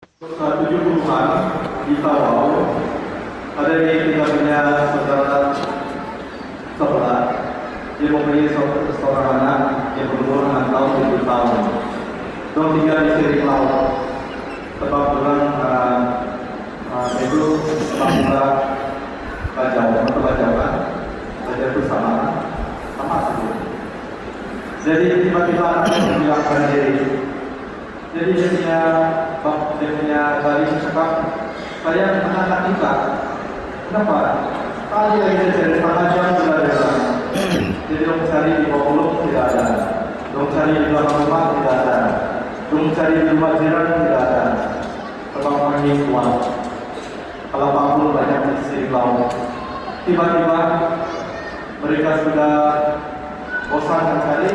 70-an di Tawau ada di kita punya saudara sebelah. Dia mempunyai seorang anak yang berumur 6 tahun 7 tahun. Dia tinggal di sisi laut. Sebab orang itu bangsa bajau atau bajauan. Bajau itu sama saja. Jadi tiba-tiba anaknya menghilangkan diri. Jadi dia punya tadi cakap, saya anak kita. Kenapa? Tadi lagi saya cari setengah jam sudah ada. Jadi dong cari di bawah pulau tidak ada. Dong cari di belakang rumah tidak ada. Dong cari di rumah jiran tidak ada. Sebab angin kuat. Kalau panggung banyak di sisi laut. Tiba-tiba mereka sudah bosan mencari.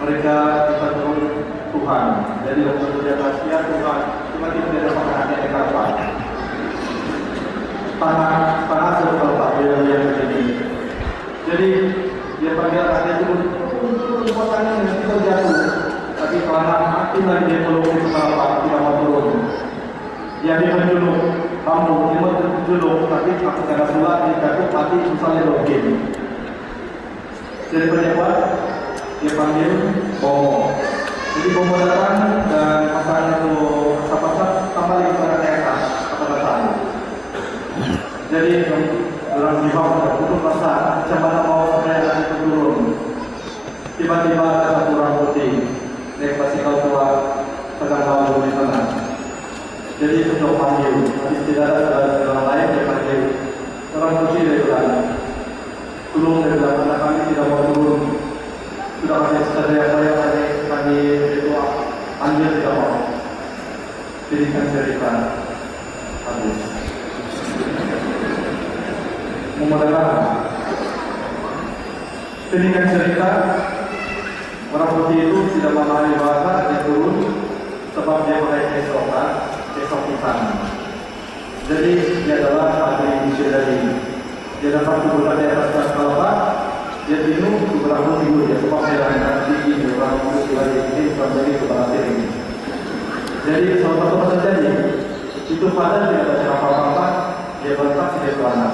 Mereka kita turun Tuhan. Jadi waktu dia kasihan Tuhan, tiba-tiba dia dapat hati yang kapal. Tanah serupa dia yang begini. Jadi dia panggil hati turun potanya yang kita jatuh. Tapi karena hati lagi dia peluk di kepala tidak mau turun. Dia menjuluk, kamu dia menjuluk, tapi aku tidak sulat dia jatuh mati misalnya login. Jadi penyebab dia panggil Bomo. Jadi Bomo datang dan masalah itu pasang kembali kepada mereka kepada saya. Jadi orang di bawah putus asa macam mana mau saya itu turun. Tiba-tiba ada satu orang putih naik basikal tua sedang lalu di sana. Jadi itu sudah panggil. Habis tidak ada orang lain dia panggil orang putih dia bilang, "Tolong dia bilang karena kami tidak mau turun." Sudah ada saya kami itu ambil tidak mau. Jadikan cerita habis. Memudahkan. Jadikan cerita orang putih itu tidak memahami bahasa dia turun sebab dia pakai esok pisang. Jadi dia adalah ahli missionary. Dia dapat kebutuhan di atas kapal. Dia minum beberapa minggu dia sebab dia akan tinggi orang itu ini menjadi kepala ini. Jadi salah satu terjadi itu pada tidak ada apa-apa dia bertak dia celana.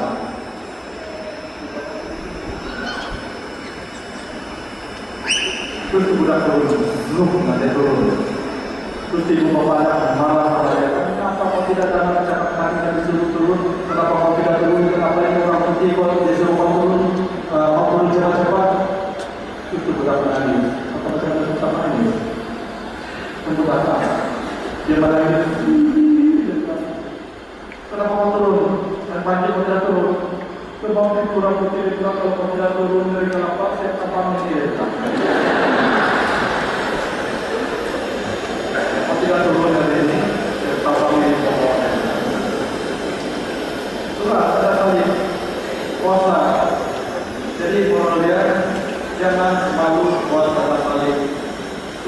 Terus budak turun, dia turun. Terus ibu bapak marah pada dia. Kenapa kau tidak dalam cakap kami dan disuruh turun? Kenapa kau tidak turun? Kenapa ini orang putih kau disuruh kau turun? Kau turun cepat-cepat? Itu budak menangis. Apa macam itu sama ini? Untuk bahasa. Dia menangis. Kenapa kau turun? Dan panjang kau tidak turun? Sebab itu orang putih itu kalau kau tidak turun dari kenapa saya apa ini? Tidak turun dari ini, tetap ini pokoknya. Itulah ada kali puasa. Jadi menurut dia jangan malu puasa kali.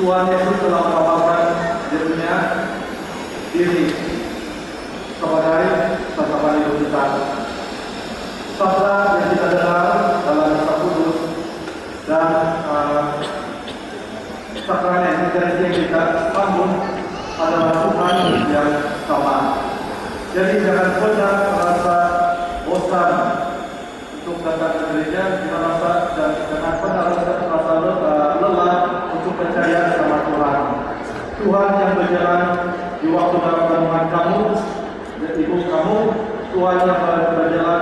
Tuhan Yesus telah mengatakan dia punya diri kepada tetapan hidup kita. Sabda yang kita dengar dalam Kisah Kudus dan sakramen yang kita bangun adalah Tuhan yang sama. Jadi jangan pernah merasa bosan untuk datang ke gereja, jangan pernah merasa lelah untuk percaya sama Tuhan. Tuhan yang berjalan di waktu dalam kandungan kamu, dan ibu kamu, Tuhan yang berjalan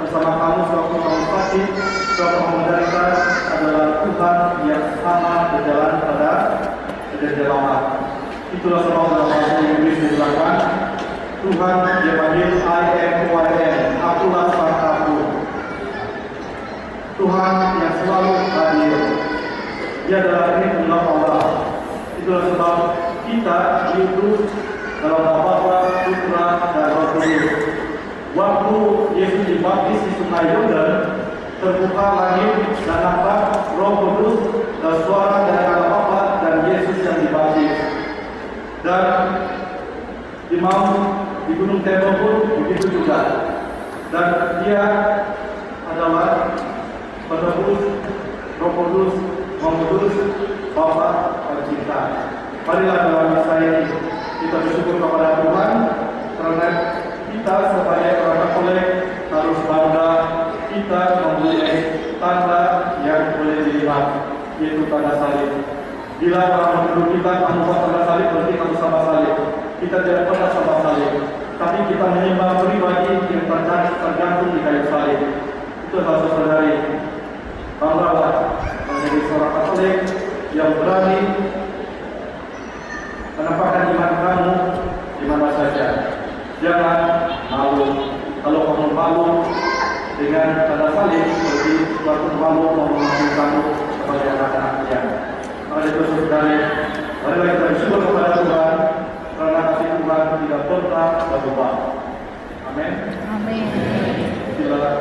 bersama kamu sewaktu kamu sakit, sewaktu kamu menderita adalah Tuhan yang sama berjalan pada gereja lama. Itulah sebab dalam bahasa Inggris dibilangkan Tuhan dia panggil I am who I am. Akulah sang aku. Tuhan yang selalu hadir. Dia adalah Firman Allah. Itulah sebab kita diutus dalam nama Bapa, Putra dan Roh Kudus. Waktu Yesus dibaptis di Sungai Yordan, terbuka langit dan nampak Roh Kudus dan suara dari Allah Bapa dan Yesus yang dibaptis. Dan di Gunung Tabor pun begitu juga. Dan dia adalah penebus Roh Kudus, Bapa pencipta. Marilah dalam kisah ini Kita bersyukur kepada Tuhan karena kita sebagai orang Katolik harus bangga kita mempunyai tanda yang boleh dilihat, yaitu tanda salib. Bila orang penduduk kita membuat tanda salib, berarti kamu sama salib. Kita tidak pernah sama salib, tapi kita menyembah pribadi yang tergantung di kayu salib. Itu harus saudari. Banggalah menjadi seorang Katolik yang berani menampakkan iman kamu di mana saja. Jangan malu. Kalau kamu malu dengan tanda salib, berarti suatu malu mengaku kamu sebagai anak-anaknya. Maka itu saudari, marilah kita bersyukur kepada Tuhan karena kasih Tuhan tidak pernah berubah. Amin. Amin. Silakan.